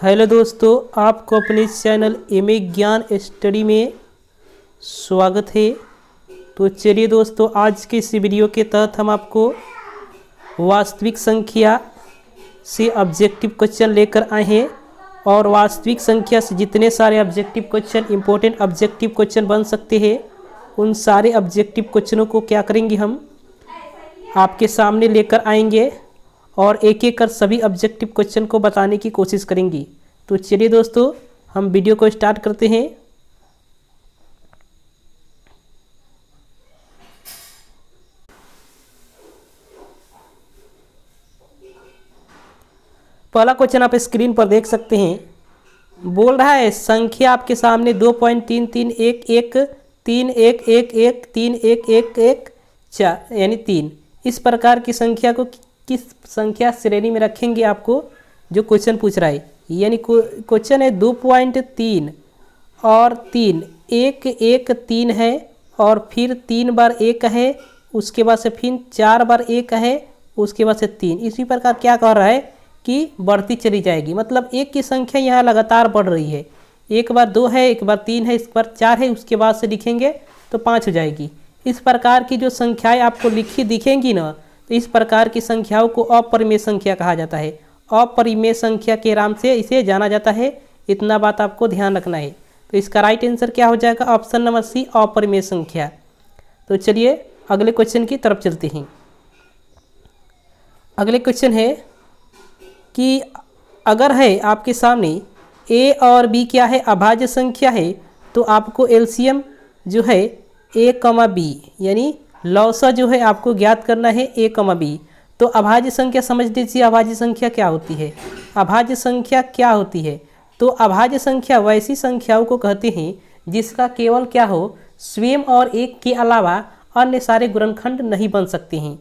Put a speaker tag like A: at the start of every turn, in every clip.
A: Hello दोस्तों, आपको अपने चैनल एमए ज्ञान स्टडी में स्वागत है। तो चलिए दोस्तों, आज के इस वीडियो के तहत हम आपको वास्तविक संख्या से ऑब्जेक्टिव क्वेश्चन लेकर आए हैं। और वास्तविक संख्या से जितने सारे objective question, important objective question बन सकते हैं, उन सारे ऑब्जेक्टिव क्वेश्चनों को क्या करेंगे, हम आपके सामने लेकर आएंगे और एक एक कर सभी ऑब्जेक्टिव क्वेश्चन को बताने की कोशिश करेंगे। तो चलिए दोस्तों, हम वीडियो को स्टार्ट करते हैं। पहला क्वेश्चन आप स्क्रीन पर देख सकते हैं। बोल रहा है संख्या आपके सामने 2.331131113111 यानी 3। इस प्रकार की संख्या को किस संख्या श्रेणी में रखेंगे, आपको जो क्वेश्चन पूछ रहा है। यानी क्वेश्चन है 2.3 और 3, 1 1 3 है और फिर 3 बार 1 है, उसके बाद से फिर 4 बार 1 है, उसके बाद से 3। इसी प्रकार क्या कह रहा है कि बढ़ती चली जाएगी, मतलब 1 की संख्या यहाँ लगातार बढ़ रही है। एक बार 2 है, एक बार 3 है, इस बार 4 है, उसके बाद से लिखेंगे तो 5 हो जाएगी। इस प्रकार की जो संख्याएं आपको लिखी दिखेंगी ना, तो इस प्रकार की संख्याओं को अपरिमेय संख्या कहा जाता है। अपरिमेय संख्या के नाम से इसे जाना जाता है। इतना बात आपको ध्यान रखना है। तो इसका राइट आंसर क्या हो जाएगा, ऑप्शन नंबर सी, अपरिमेय संख्या। तो चलिए अगले क्वेश्चन की तरफ चलते हैं। अगले क्वेश्चन है कि अगर है आपके सामने ए और बी क्या है, अभाज्य संख्या है, तो आपको एलसीएम जो है ए कमा बी यानी लौसा जो है आपको ज्ञात करना है ए कमा बी। तो अभाज्य संख्या समझ लीजिए, अभाज्य संख्या क्या होती है। अभाज्य संख्या क्या होती है, तो अभाज्य संख्या वैसी संख्याओं को कहते हैं जिसका केवल क्या हो, स्वयं और एक के अलावा अन्य सारे गुणनखंड नहीं बन सकते हैं।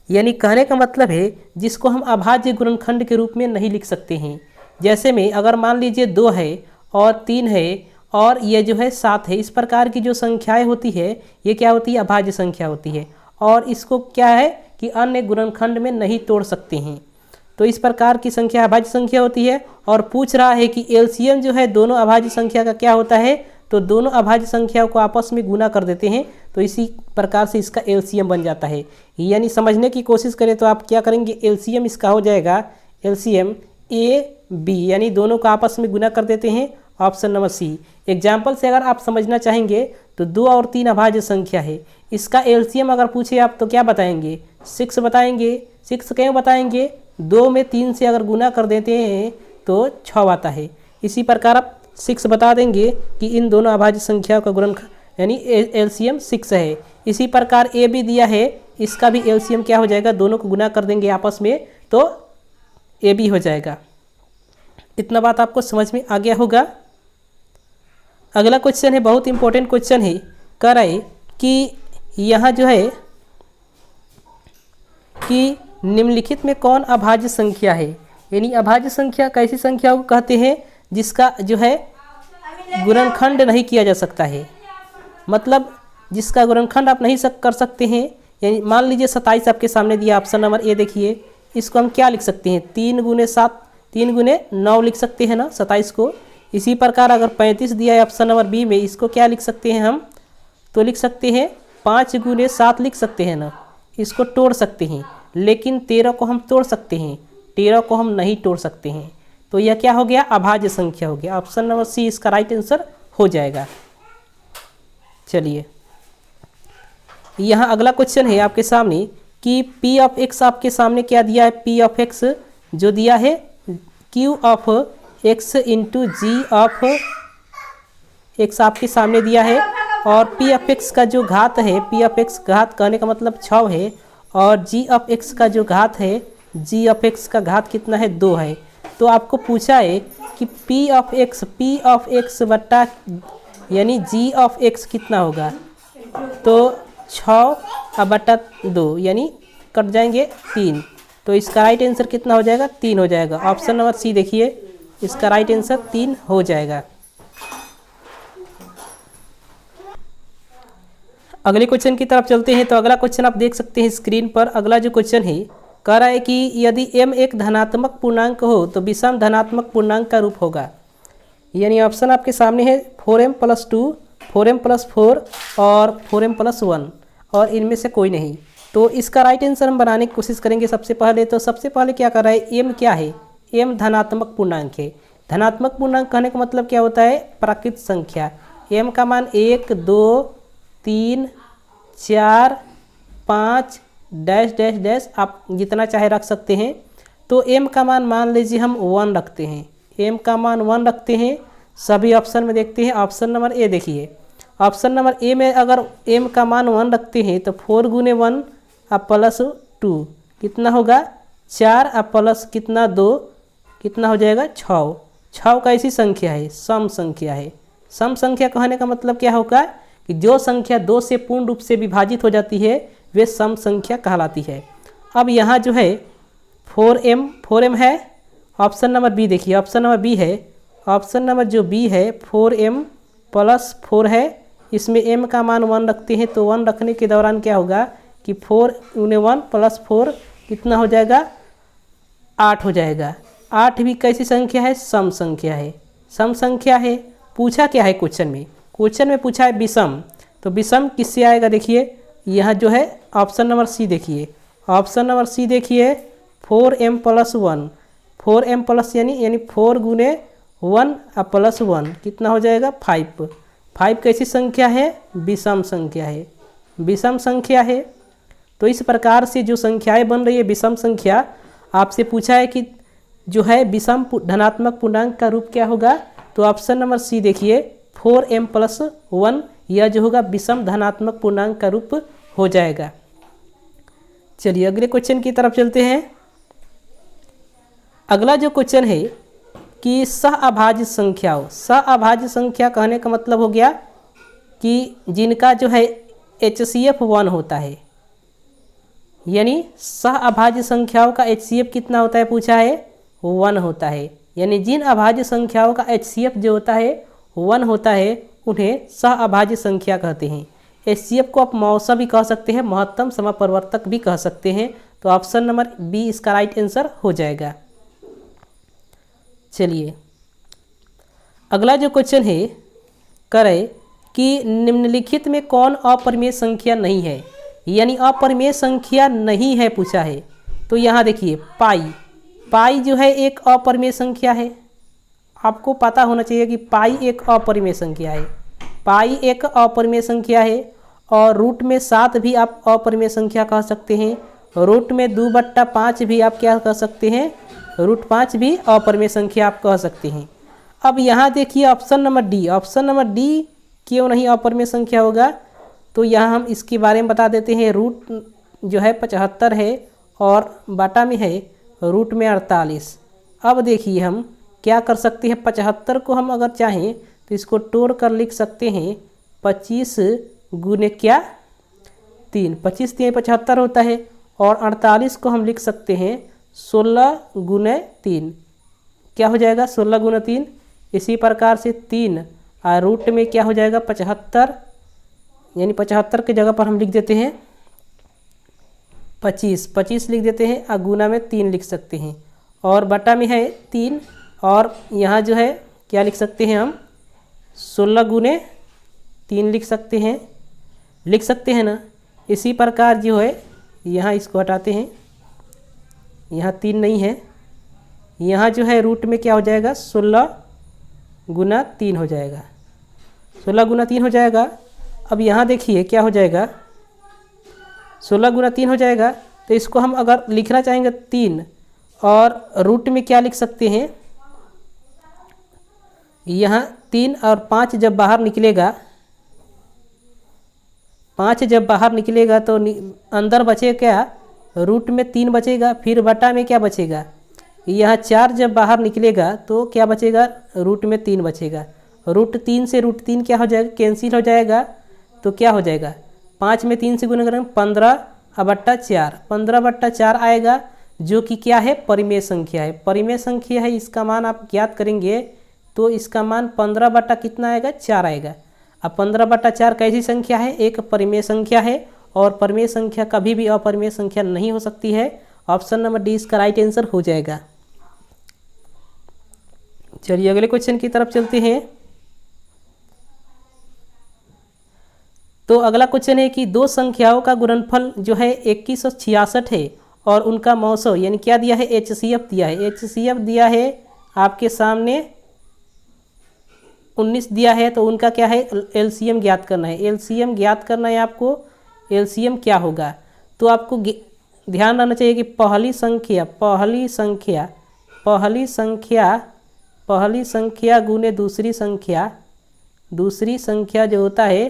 A: यानी कहने का मतलब है जिसको हम अभाज्य गुणनखंड के रूप में नहीं लिख सकते हैं। जैसे में अगर मान लीजिए 2 है और 3 है और ये जो है 7 है, इस प्रकार की जो संख्याएं होती है ये क्या होती है, अभाज्य संख्या होती है। और इसको क्या है कि अन्य गुणनखंड में नहीं तोड़ सकते हैं। तो इस प्रकार की संख्या अभाज्य संख्या होती है। और पूछ रहा है कि एलसीएम जो है दोनों अभाज्य संख्या का क्या होता है, तो दोनों अभाज्य संख्याओं को आपस में गुना कर देते हैं, तो इसी प्रकार से इसका एलसीएम बन जाता है। यानी समझने की कोशिश करें तो आप क्या करेंगे, एलसीएम इसका हो जाएगा एलसीएम ए बी, यानी दोनों को आपस में गुना कर देते हैं, ऑप्शन नंबर सी। एग्जाम्पल से अगर आप समझना चाहेंगे तो 2 और 3 अभाज्य संख्या है, इसका एलसीएम अगर पूछे आप तो क्या बताएंगे, 6 बताएंगे। 6 क्यों बताएंगे, 2 में 3 से अगर गुना कर देते हैं तो 6 आता है। इसी प्रकार आप 6 बता देंगे कि इन दोनों अभाज्य संख्याओं का गुणनखंड यानी एलसीएम 6 है। इसी प्रकार ए भी दिया है, इसका भी एलसीएम क्या हो जाएगा, दोनों को गुना कर देंगे आपस में तो ए भी हो जाएगा। इतना बात आपको समझ में आ गया होगा। अगला क्वेश्चन है, बहुत इंपॉर्टेंट क्वेश्चन है। कह रहा है कि यहाँ जो है कि निम्नलिखित में कौन अभाज्य संख्या है। यानी अभाज्य संख्या कैसी संख्या को कहते हैं जिसका जो है गुणनखंड नहीं किया जा सकता है, मतलब जिसका गुणनखंड आप नहीं कर सकते हैं। यानी मान लीजिए 27 आपके सामने दिया, ऑप्शन नंबर ए देखिए, इसको हम क्या लिख सकते हैं, 3 गुने 7 3 गुने 9 लिख सकते हैं ना 27 को। इसी प्रकार अगर 35 दिया है ऑप्शन नंबर बी में, इसको क्या लिख सकते हैं हम, तो लिख सकते हैं 5 गुने 7 लिख सकते हैं ना। इसको तोड़ सकते हैं, लेकिन 13 को हम तोड़ सकते हैं, 13 को हम नहीं तोड़ सकते हैं। तो यह क्या हो गया, अभाज्य संख्या हो गया। ऑप्शन नंबर सी इसका राइट आंसर हो जाएगा। चलिए यहाँ अगला क्वेश्चन है आपके सामने कि पी ऑफ एक्स आपके सामने क्या दिया है, पी ऑफ एक्स जो दिया है Q of X into G of X आपके सामने दिया है। और पी ऑफ एक्स का जो घात है, पी ऑफ एक्स घात कहने का मतलब 6 है, और जी ऑफ एक्स का जो घात है, जी ऑफ एक्स का घात कितना है, 2 है। तो आपको पूछा है कि पी ऑफ एक्स बट्टा यानी जी ऑफ एक्स कितना होगा, तो 6 बट्टा 2 यानी कट जाएंगे 3। तो इसका राइट आंसर कितना हो जाएगा, 3 हो जाएगा। ऑप्शन नंबर सी देखिए, इसका राइट आंसर 3 हो जाएगा। अगले क्वेश्चन की तरफ चलते हैं। तो अगला क्वेश्चन आप देख सकते हैं स्क्रीन पर। अगला जो क्वेश्चन है कह रहा है कि यदि m एक धनात्मक पूर्णांक हो तो विषम धनात्मक पूर्णांक का रूप होगा। यानी ऑप्शन आपके सामने है 4m+2, 4m+4 और 4m+1 और इनमें से कोई नहीं। तो इसका राइट आंसर हम बनाने की कोशिश करेंगे। सबसे पहले क्या कर रहा है, m क्या है, m धनात्मक पूर्णांक है। धनात्मक पूर्णांक कहने का मतलब क्या होता है, प्राकृत संख्या। m का मान 1, 2, 3, 4, 5 डैश डैश डैश आप जितना चाहे रख सकते हैं। तो m का मान लीजिए हम 1 रखते हैं, m का मान 1 रखते हैं। सभी ऑप्शन में देखते हैं, ऑप्शन नंबर ए देखिए, ऑप्शन नंबर ए में अगर m का मान 1 रखते हैं तो 4 × 1 अब +2 कितना होगा 4 अब प्लस कितना 2 कितना हो जाएगा 6। 6 कैसी संख्या है, सम संख्या है। सम संख्या कहने का मतलब क्या होगा कि जो संख्या 2 से पूर्ण रूप से विभाजित हो जाती है वे सम संख्या कहलाती है। अब यहाँ जो है 4m है, ऑप्शन नंबर बी देखिए, ऑप्शन नंबर बी है, ऑप्शन नंबर जो बी है 4m+4 है। इसमें m का मान 1 रखते हैं तो 1 रखने के दौरान क्या होगा कि 4 × 1 + 4 कितना हो जाएगा 8 हो जाएगा। 8 भी कैसी संख्या है, सम संख्या है, सम संख्या है। पूछा क्या है क्वेश्चन में पूछा है विषम, तो विषम किससे आएगा देखिए, यहाँ जो है ऑप्शन नंबर सी देखिए, ऑप्शन नंबर सी देखिए 4m+1, 4m प्लस यानी 4 × 1 अब +1 कितना हो जाएगा 5। 5 कैसी संख्या है, विषम संख्या है, विषम संख्या है। तो इस प्रकार से जो संख्याएं बन रही है विषम संख्या, आपसे पूछा है कि जो है विषम धनात्मक पूर्णांक का रूप क्या होगा, तो ऑप्शन नंबर सी देखिए 4m+1 यह जो होगा विषम धनात्मक पूर्णांक का रूप हो जाएगा। चलिए अगले क्वेश्चन की तरफ चलते हैं। अगला जो क्वेश्चन है कि सहअभाज्य संख्याओं, सहअभाज्य संख्या कहने का मतलब हो गया कि जिनका जो है HCF 1 होता है, यानी सहअभाज्य संख्याओं का HCF कितना होता है पूछा है 1 होता है। यानी जिन अभाज्य संख्याओं का HCF जो होता है 1 होता है उन्हें सहअभाज्य संख्या कहते हैं। HCF को आप मौसा भी कह सकते हैं, महत्तम समपरिवर्तक भी कह सकते हैं। तो ऑप्शन नंबर बी इसका राइट आंसर हो जाएगा। चलिए अगला जो क्वेश्चन है करें कि निम्नलिखित में कौन अपरिमेय संख्या नहीं है, यानी अपरिमेय संख्या नहीं है पूछा है। तो यहाँ देखिए पाई जो है एक अपरिमेय संख्या है। आपको पता होना चाहिए कि पाई एक अपरिमेय संख्या है, पाई एक अपरिमेय संख्या है। और रूट में 7 भी आप अपरिमेय संख्या कह सकते हैं। रूट में 2/5 भी आप क्या कह सकते हैं, रूट 5 भी अपरिमेय संख्या आप कह सकते हैं। अब यहाँ देखिए option number D, option number D क्यों नहीं अपरिमेय संख्या होगा, तो यहाँ हम इसके बारे में बता देते हैं। रूट जो है 75 है और बाटा में है रूट में 48। अब देखिए हम क्या कर सकते हैं, 75 को हम अगर चाहें तो इसको तोड़ कर लिख सकते हैं 25 गुने क्या 3, 25 3 75 होता है। और 48 को हम लिख सकते हैं 16 गुने 3, क्या हो जाएगा 16 गुना 3। इसी प्रकार से 3 और रूट में क्या हो जाएगा 75, यानी 75 की जगह पर हम लिख देते हैं 25 लिख देते हैं और गुना में 3 लिख सकते हैं। और बटा में है 3 और यहाँ जो है क्या लिख सकते हैं हम 16 गुने 3 लिख सकते हैं ना। इसी प्रकार जो है यहाँ इसको हटाते हैं, यहाँ 3 नहीं है, यहाँ जो है रूट में क्या हो जाएगा 16 गुना 3 हो जाएगा, 16 गुना 3 हो जाएगा। अब यहाँ देखिए क्या हो जाएगा 16 गुना 3 हो जाएगा। तो इसको हम अगर लिखना चाहेंगे 3 और रूट में क्या लिख सकते हैं, यहाँ 3 और 5 जब बाहर निकलेगा, 5 जब बाहर निकलेगा तो अंदर बचे क्या, रूट में 3 बचेगा, फिर बटा में क्या बचेगा, यहाँ 4 जब बाहर निकलेगा तो क्या बचेगा, रूट में 3 बचेगा। रूट 3 से रूट 3 क्या हो जाएगा, कैंसिल हो जाएगा। तो क्या हो जाएगा 5 में 3 से गुना करेंगे 15/4, 15/4 आएगा, जो कि क्या है परिमेय संख्या है, परिमेय संख्या है। इसका मान आप ज्ञात करेंगे तो इसका मान 15 कितना आएगा 4 आएगा। अब 15/4 कैसी संख्या है, एक परिमेय संख्या है। और परिमेय संख्या कभी भी अपरिमेय संख्या नहीं हो सकती है। ऑप्शन नंबर डी इसका राइट आंसर हो जाएगा। चलिए अगले क्वेश्चन की तरफ चलते हैं। तो अगला क्वेश्चन है कि दो संख्याओं का गुणनफल जो है 2166 है और उनका मौसो यानी क्या दिया है, HCF दिया है। HCF दिया है आपके सामने 19 दिया है, तो उनका क्या है, LCM ज्ञात करना है। LCM ज्ञात करना है आपको। LCM क्या होगा, तो आपको ध्यान रखना चाहिए कि पहली संख्या गुने दूसरी संख्या जो होता है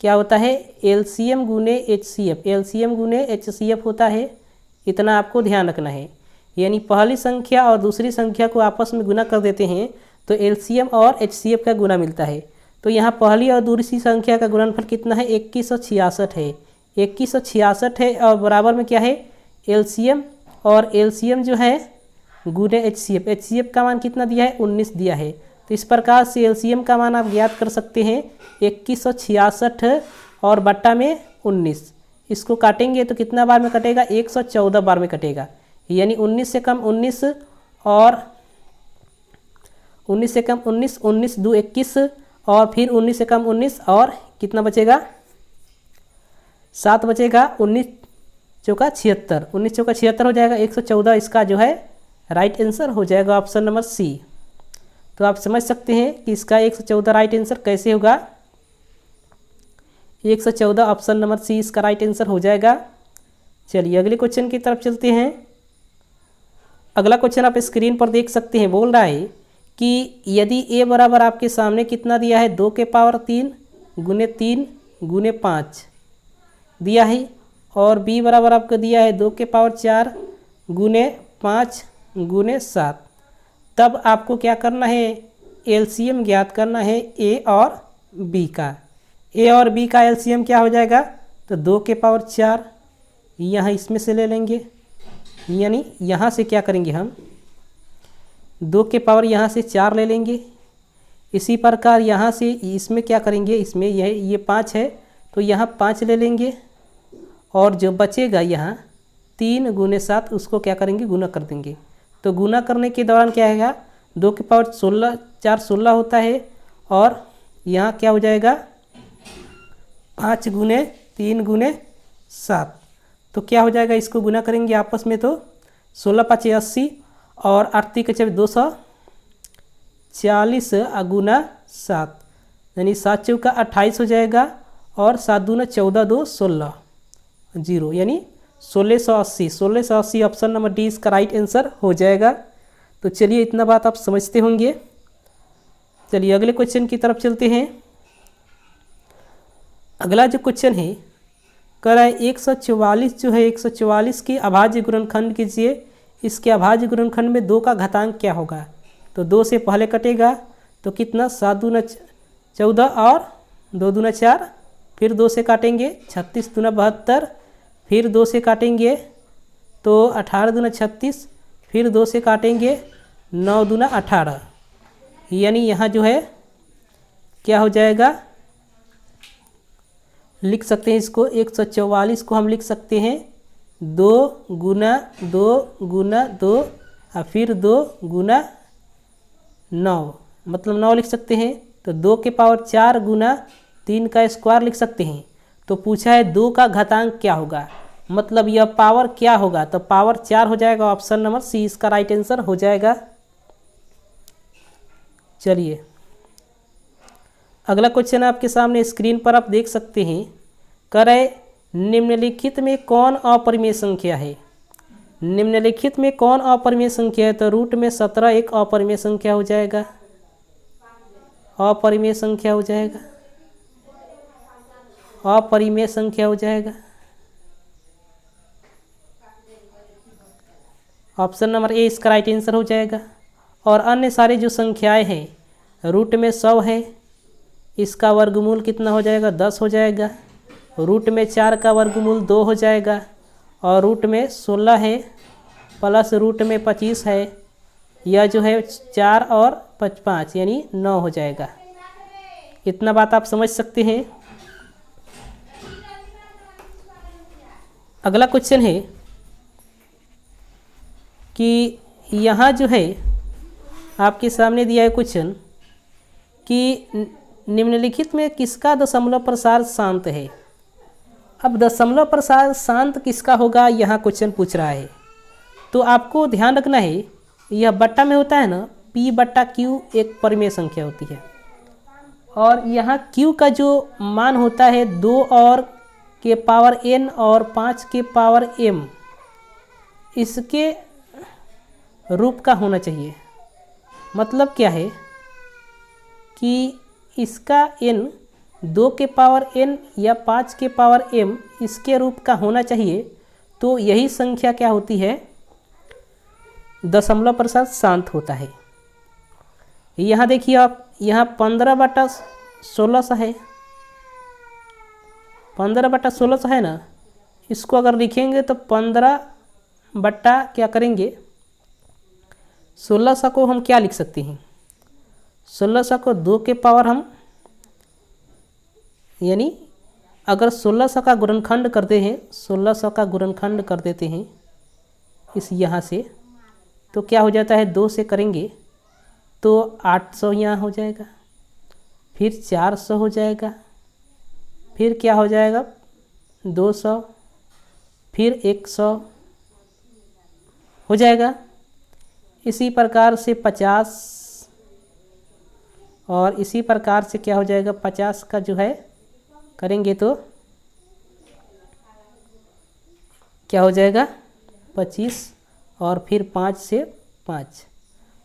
A: क्या होता है, LCM गुने HCF होता है। इतना आपको ध्यान रखना है। यानी पहली संख्या और दूसरी संख्या को आपस में गुना कर देते हैं तो LCM और HCF का गुना मिलता है। तो यहाँ पहली और दूसरी संख्या का गुणनफल कितना है, 2166 है। 2166 है और बराबर में क्या है, LCM, और LCM जो है गुने HCF का मान कितना दिया है, 19 दिया है। तो इस प्रकार से LCM का मान आप ज्ञात कर सकते हैं 2166 और बट्टा में 19। इसको काटेंगे तो कितना बार में कटेगा, 114 बार में कटेगा। यानी 19 से कम 19 और 19 से कम 19, 19 2 21 और फिर 19 से कम 19 और कितना बचेगा, 7 बचेगा। 19 चौका 76, 19 चौका 76 हो जाएगा। 114 इसका जो है राइट आंसर हो जाएगा, ऑप्शन नंबर सी। तो आप समझ सकते हैं कि इसका 114 राइट आंसर कैसे होगा। 114 ऑप्शन नंबर सी इसका राइट आंसर हो जाएगा। चलिए अगले क्वेश्चन की तरफ चलते हैं। अगला क्वेश्चन आप स्क्रीन पर देख सकते हैं। बोल रहा है कि यदि a बराबर आपके सामने कितना दिया है, 2 के पावर 3 गुने 5 दिया है, और b बराबर आपको दिया है 2 के पावर 4 गुने 5 गुने 7, तब आपको क्या करना है, LCM ज्ञात करना है a और b का। a और b का LCM क्या हो जाएगा, तो 2 के पावर 4 यहाँ इसमें से ले लेंगे, यानी यहाँ से क्या करेंगे हम, 2 के पावर यहाँ से 4 ले लेंगे। इसी प्रकार यहाँ से इसमें क्या करेंगे, इसमें ये 5 है तो यहाँ 5 ले लेंगे, और जो बचेगा यहाँ 3 गुने 7 उसको क्या करेंगे, गुना कर देंगे। तो गुना करने के दौरान क्या आएगा, 2 के पावर 16 4 16 होता है, और यहाँ क्या हो जाएगा 5 गुने 3 गुने 7, तो क्या हो जाएगा, इसको गुना करेंगे आपस में तो 16 5 80 और 8 के 240 गुना 7, यानी 7 चौका 28 हो जाएगा, और 7 दूना 14 2 16 0, यानी 1680 ऑप्शन नंबर डी इसका राइट आंसर हो जाएगा। तो चलिए इतना बात आप समझते होंगे। चलिए अगले क्वेश्चन की तरफ चलते हैं। अगला जो क्वेश्चन है कह रहा है 144 जो है, 144 की अभाज्य गुणनखंड कीजिए। इसके अभाज्य गुणनखंड में 2 का घातांक क्या होगा, तो 2 से पहले कटेगा तो कितना, 7 दूना 14 और 2 दूना 4, फिर 2 से काटेंगे 36 दूना 72, फिर 2 से काटेंगे तो 18 दूना 36, फिर 2 से काटेंगे 9 दूना 18, यानी यहाँ जो है क्या हो जाएगा, लिख सकते हैं इसको 144 को हम लिख सकते हैं 2 गुना 2 गुना 2 और फिर 2 गुना 9, मतलब 9 लिख सकते हैं। तो 2 के पावर 4 गुना 3 का स्क्वायर लिख सकते हैं। तो पूछा है 2 का घातांक क्या होगा, मतलब यह पावर क्या होगा, तो पावर 4 हो जाएगा, ऑप्शन नंबर सी इसका राइट आंसर हो जाएगा। चलिए अगला क्वेश्चन आपके सामने स्क्रीन पर आप देख सकते हैं। कह रहे निम्नलिखित में कौन अपरिमेय संख्या है, निम्नलिखित में कौन अपरिमेय संख्या है, तो रूट में 17 एक अपरिमेय संख्या हो जाएगा, अपरिमेय संख्या हो जाएगा, अपरिमेय संख्या हो जाएगा। ऑप्शन नंबर ए इसका राइट आंसर हो जाएगा। और अन्य सारे जो संख्याएं हैं, रूट में 100 है, इसका वर्गमूल कितना हो जाएगा, 10 हो जाएगा। रूट में 4 का वर्गमूल 2 हो जाएगा, और रूट में 16 है प्लस रूट में 25 है, यह जो है 4 और 5 यानी 9 हो जाएगा। इतना बात आप समझ सकते हैं। अगला क्वेश्चन है कि यहाँ जो है आपके सामने दिया है क्वेश्चन कि निम्नलिखित में किसका दशमलव प्रसार शांत है। अब दशमलव प्रसार शांत किसका होगा, यहाँ क्वेश्चन पूछ रहा है। तो आपको ध्यान रखना है, यह बट्टा में होता है ना, p बट्टा q एक परिमेय संख्या होती है, और यहाँ q का जो मान होता है 2 और के पावर n और 5 के पावर m, इसके रूप का होना चाहिए। मतलब क्या है कि इसका n 2 के पावर n या 5 के पावर m इसके रूप का होना चाहिए। तो यही संख्या क्या होती है, दशमलव प्रसार शांत होता है। यहाँ देखिए आप, यहाँ 15/1600 है, 15/1600 है ना। इसको अगर लिखेंगे तो 15 बट्टा क्या करेंगे, 1600 को हम क्या लिख सकते हैं, 1600 को 2 के पावर हम, यानी अगर 1600 का गुणनखंड करते हैं, 1600 का गुणनखंड कर देते हैं इस यहाँ से, तो क्या हो जाता है, 2 से करेंगे तो 800 यहाँ हो जाएगा, फिर 400 हो जाएगा, फिर क्या हो जाएगा 200, फिर 100 हो जाएगा। इसी प्रकार से 50, और इसी प्रकार से क्या हो जाएगा, 50 का जो है करेंगे तो क्या हो जाएगा 25, और फिर 5 से 5।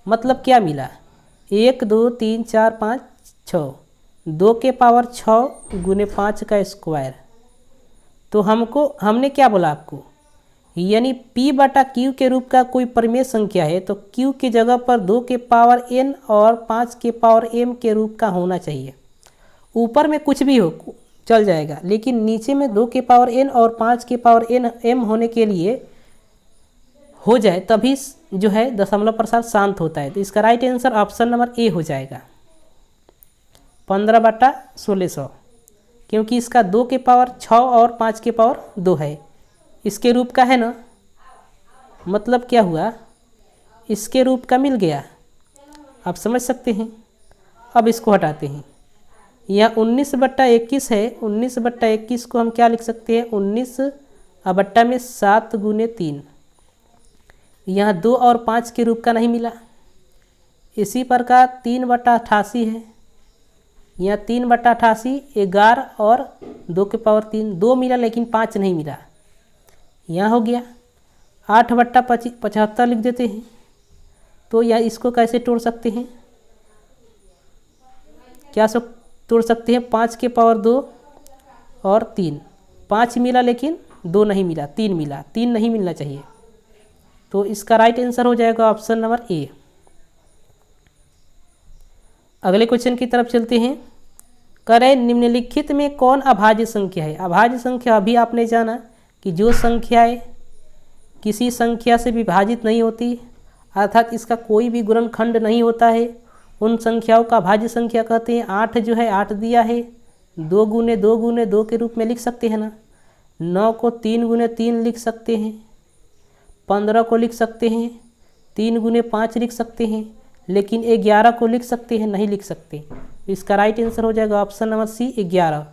A: मतलब क्या मिला, 1 2 3 4 5 6, 2 के पावर 6 गुने 5 का स्क्वायर। तो हमने क्या बोला आपको, यानी p बटा q के रूप का कोई परिमेय संख्या है तो q की जगह पर 2 के पावर n और 5 के पावर m के रूप का होना चाहिए। ऊपर में कुछ भी हो चल जाएगा, लेकिन नीचे में 2 के पावर n और 5 के पावर n m होने के लिए हो जाए तभी जो है दशमलव प्रसार शांत होता है। तो इसका right answer option number A हो जाएगा, 15/1600, क्योंकि इसका 2 के पावर 6 और 5 के पावर 2 है, इसके रूप का है ना। मतलब क्या हुआ, इसके रूप का मिल गया, आप समझ सकते हैं। अब इसको हटाते हैं, यह 19/21 है, 19/21 को हम क्या लिख सकते हैं, 19 बट्टा में 7 गुने 3। यहाँ 2 और 5 के रूप का नहीं मिला। इसी प्रकार 3/88 है, यहाँ 3/88 11 और 2 के पावर 3, 2 मिला लेकिन 5 नहीं मिला। यहाँ हो गया 8/75 लिख देते हैं। तो यह इसको कैसे तोड़ सकते हैं, क्या तोड़ सकते हैं, 5 के पावर 2 और 3, 5 मिला लेकिन 2 नहीं मिला, 3 मिला, 3 नहीं मिलना चाहिए। तो इसका राइट आंसर हो जाएगा ऑप्शन नंबर ए। अगले क्वेश्चन की तरफ चलते हैं। करें निम्नलिखित में कौन अभाज्य संख्या है। अभाज्य संख्या अभी आपने जाना कि जो संख्याएं किसी संख्या से विभाजित नहीं होती, अर्थात इसका कोई भी गुणनखंड नहीं होता है, उन संख्याओं का अभाज्य संख्या कहते हैं। 8 जो है, 8 दिया है 2 गुने 2 गुने 2 के रूप में लिख सकते हैं ना। 9 को 3 गुने 3 लिख सकते हैं, 15 को लिख सकते हैं, 3 गुने 5 लिख सकते हैं, लेकिन 11 को लिख सकते हैं नहीं लिख सकते। इसका राइट आंसर हो जाएगा ऑप्शन नंबर सी 11।